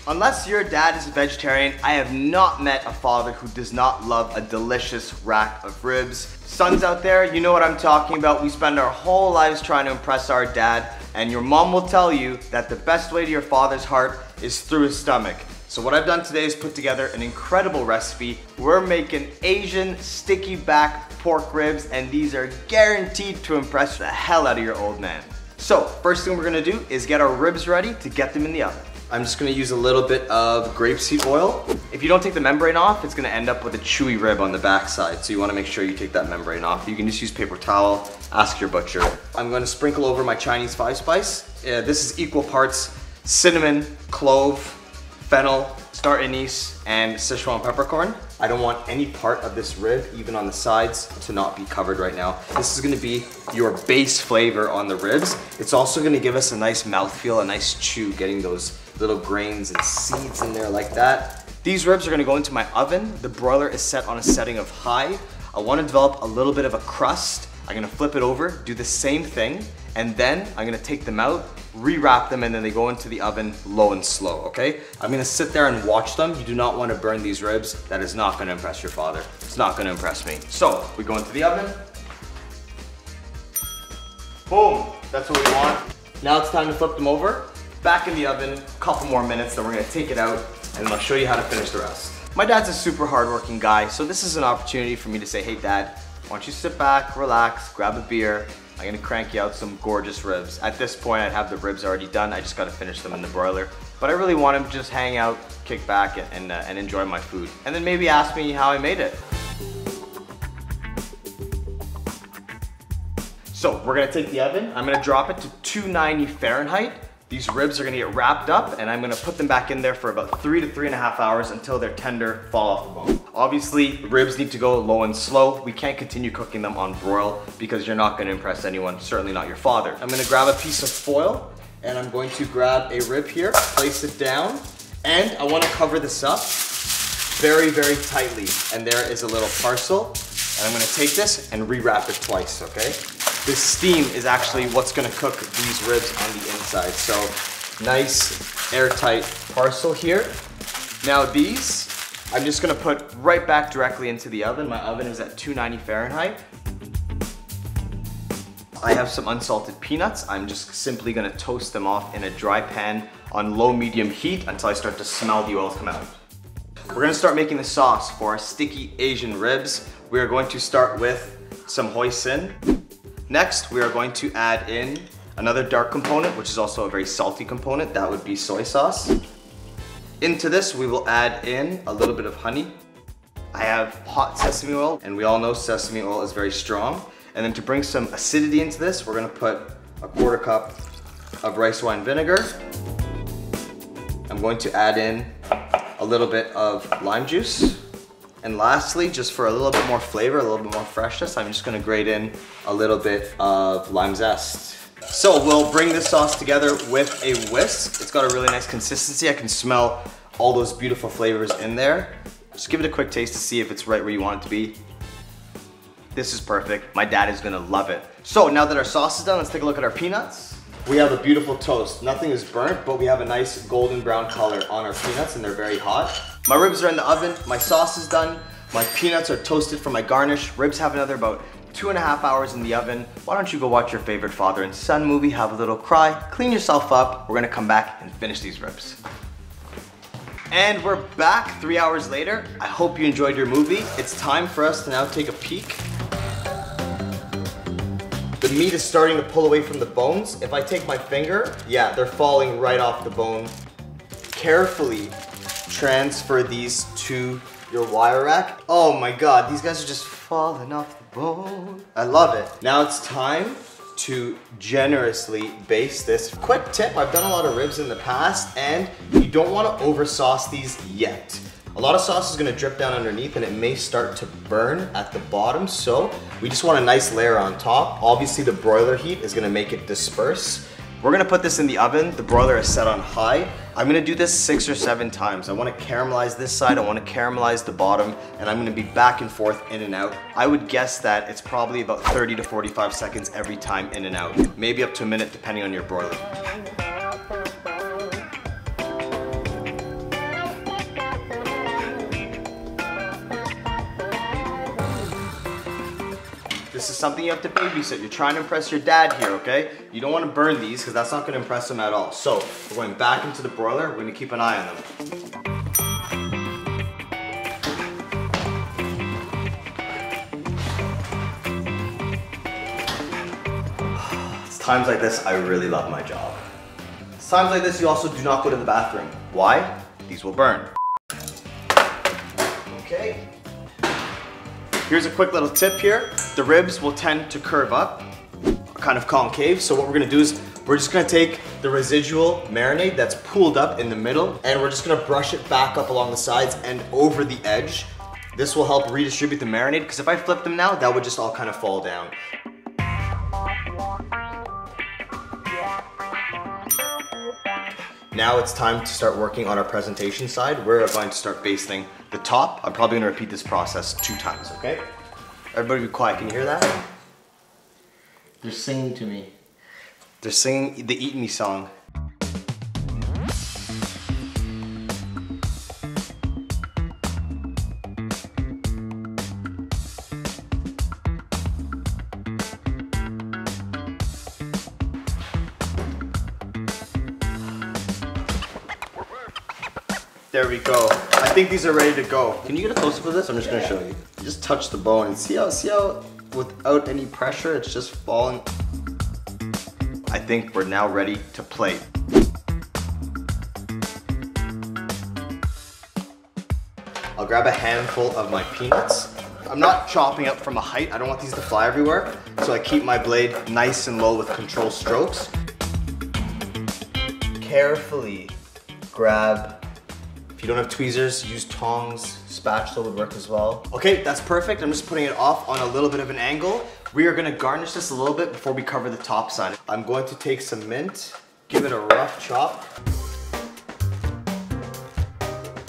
Unless your dad is a vegetarian, I have not met a father who does not love a delicious rack of ribs. Sons out there, you know what I'm talking about. We spend our whole lives trying to impress our dad, and your mom will tell you that the best way to your father's heart is through his stomach. So what I've done today is put together an incredible recipe. We're making Asian sticky back pork ribs, and these are guaranteed to impress the hell out of your old man. So first thing we're gonna do is get our ribs ready to get them in the oven. I'm just gonna use a little bit of grapeseed oil. If you don't take the membrane off, it's gonna end up with a chewy rib on the backside. So you wanna make sure you take that membrane off. You can just use paper towel, ask your butcher. I'm gonna sprinkle over my Chinese 5-spice. This is equal parts cinnamon, clove, fennel, star anise, and Sichuan peppercorn. I don't want any part of this rib, even on the sides, to not be covered right now. This is gonna be your base flavor on the ribs. It's also gonna give us a nice mouthfeel, a nice chew, getting those little grains and seeds in there like that. These ribs are gonna go into my oven. The broiler is set on a setting of high. I wanna develop a little bit of a crust. I'm gonna flip it over, do the same thing, and then I'm gonna take them out, rewrap them, and then they go into the oven low and slow, okay? I'm gonna sit there and watch them. You do not wanna burn these ribs. That is not gonna impress your father. It's not gonna impress me. So, we go into the oven. Boom, that's what we want. Now it's time to flip them over. Back in the oven, a couple more minutes, then we're gonna take it out, and I'll show you how to finish the rest. My dad's a super hardworking guy, so this is an opportunity for me to say, hey dad, why don't you sit back, relax, grab a beer. I'm gonna crank you out some gorgeous ribs. At this point, I'd have the ribs already done. I just gotta finish them in the broiler. But I really want him to just hang out, kick back, and enjoy my food. And then maybe ask me how I made it. So we're gonna take the oven. I'm gonna drop it to 290 Fahrenheit. These ribs are gonna get wrapped up, and I'm gonna put them back in there for about 3 to 3.5 hours until they're tender, fall off the bone. Obviously, ribs need to go low and slow. We can't continue cooking them on broil because you're not gonna impress anyone, certainly not your father. I'm gonna grab a piece of foil, and I'm going to grab a rib here, place it down, and I wanna cover this up very, very tightly. And there is a little parcel, and I'm gonna take this and rewrap it twice, okay? This steam is actually what's gonna cook these ribs on the inside. So nice airtight parcel here. Now these, I'm just gonna put right back directly into the oven. My oven is at 290 Fahrenheit. I have some unsalted peanuts. I'm just simply gonna toast them off in a dry pan on low medium heat until I start to smell the oil come out. We're gonna start making the sauce for our sticky Asian ribs. We are going to start with some hoisin. Next, we are going to add in another dark component, which is also a very salty component. That would be soy sauce. Into this, we will add in a little bit of honey. I have hot sesame oil, and we all know sesame oil is very strong. And then to bring some acidity into this, we're gonna put a 1/4 cup of rice wine vinegar. I'm going to add in a little bit of lime juice. And lastly, just for a little bit more flavor, a little bit more freshness, I'm just gonna grate in a little bit of lime zest. So we'll bring this sauce together with a whisk. It's got a really nice consistency. I can smell all those beautiful flavors in there. Just give it a quick taste to see if it's right where you want it to be. This is perfect. My dad is gonna love it. So now that our sauce is done, let's take a look at our peanuts. We have a beautiful toast. Nothing is burnt, but we have a nice golden brown color on our peanuts, and they're very hot. My ribs are in the oven, my sauce is done, my peanuts are toasted for my garnish. Ribs have another about 2.5 hours in the oven. Why don't you go watch your favorite father and son movie, have a little cry, clean yourself up. We're gonna come back and finish these ribs. And we're back 3 hours later. I hope you enjoyed your movie. It's time for us to now take a peek. The meat is starting to pull away from the bones. If I take my finger, yeah, they're falling right off the bone. Carefully transfer these to your wire rack. Oh my God, these guys are just falling off the bone. I love it. Now it's time to generously baste this. Quick tip, I've done a lot of ribs in the past, and you don't want to over sauce these yet. A lot of sauce is gonna drip down underneath, and it may start to burn at the bottom, so we just want a nice layer on top. Obviously the broiler heat is gonna make it disperse. We're gonna put this in the oven. The broiler is set on high. I'm gonna do this 6 or 7 times. I wanna caramelize this side, I wanna caramelize the bottom, and I'm gonna be back and forth, in and out. I would guess that it's probably about 30 to 45 seconds every time, in and out. Maybe up to a minute depending on your broiler. This is something you have to babysit. You're trying to impress your dad here, okay? You don't want to burn these because that's not going to impress him at all. So we're going back into the broiler. We're going to keep an eye on them. It's times like this I really love my job. It's times like this you also do not go to the bathroom. Why? These will burn. Okay. Here's a quick little tip here. The ribs will tend to curve up, kind of concave. So what we're gonna do is we're just gonna take the residual marinade that's pooled up in the middle and we're just gonna brush it back up along the sides and over the edge. This will help redistribute the marinade because if I flip them now, that would just all kind of fall down. Now it's time to start working on our presentation side. We're going to start basting the top. I'm probably gonna repeat this process 2 times, okay? Everybody be quiet, can you hear that? They're singing to me. They're singing the Eat Me song. There we go. I think these are ready to go. Can you get a close-up of this? I'm just gonna show you. You just touch the bone and see how without any pressure, it's just falling. I think we're now ready to plate. I'll grab a handful of my peanuts. I'm not chopping up from a height. I don't want these to fly everywhere. So I keep my blade nice and low with controlled strokes. Carefully grab. If you don't have tweezers, use tongs, spatula would work as well. Okay, that's perfect. I'm just putting it off on a little bit of an angle. We are gonna garnish this a little bit before we cover the top side. I'm going to take some mint, give it a rough chop.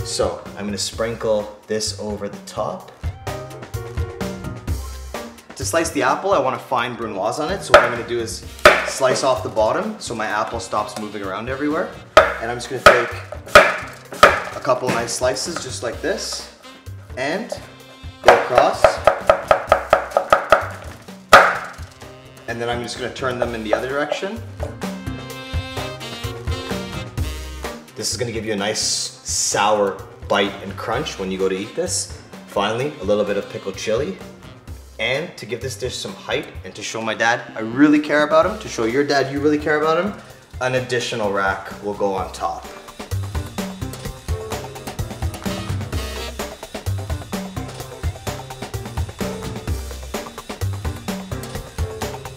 So, I'm gonna sprinkle this over the top. To slice the apple, I want a fine brunoise on it. So what I'm gonna do is slice off the bottom so my apple stops moving around everywhere. And I'm just gonna take a couple nice slices just like this and go across. And then I'm just gonna turn them in the other direction. This is gonna give you a nice sour bite and crunch when you go to eat this. Finally, a little bit of pickled chili. And to give this dish some height and to show my dad I really care about him, to show your dad you really care about him, an additional rack will go on top.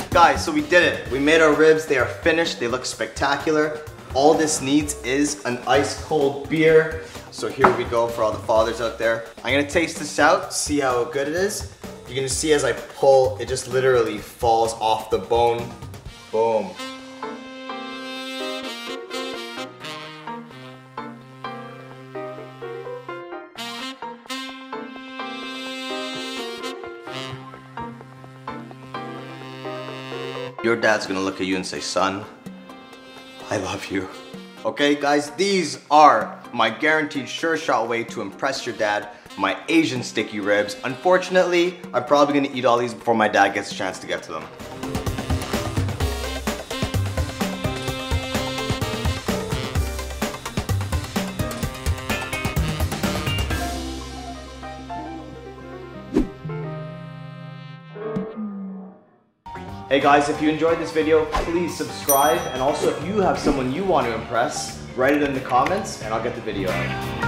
Guys, so we did it. We made our ribs, they are finished, they look spectacular. All this needs is an ice cold beer. So here we go for all the fathers out there. I'm gonna taste this out, see how good it is. You're gonna see as I pull, it just literally falls off the bone. Boom. Your dad's gonna look at you and say, son, I love you. Okay guys, these are my guaranteed sure shot way to impress your dad, my Asian sticky ribs. Unfortunately, I'm probably gonna eat all these before my dad gets a chance to get to them. Hey guys, if you enjoyed this video, please subscribe. And also if you have someone you want to impress, write it in the comments and I'll get the video out.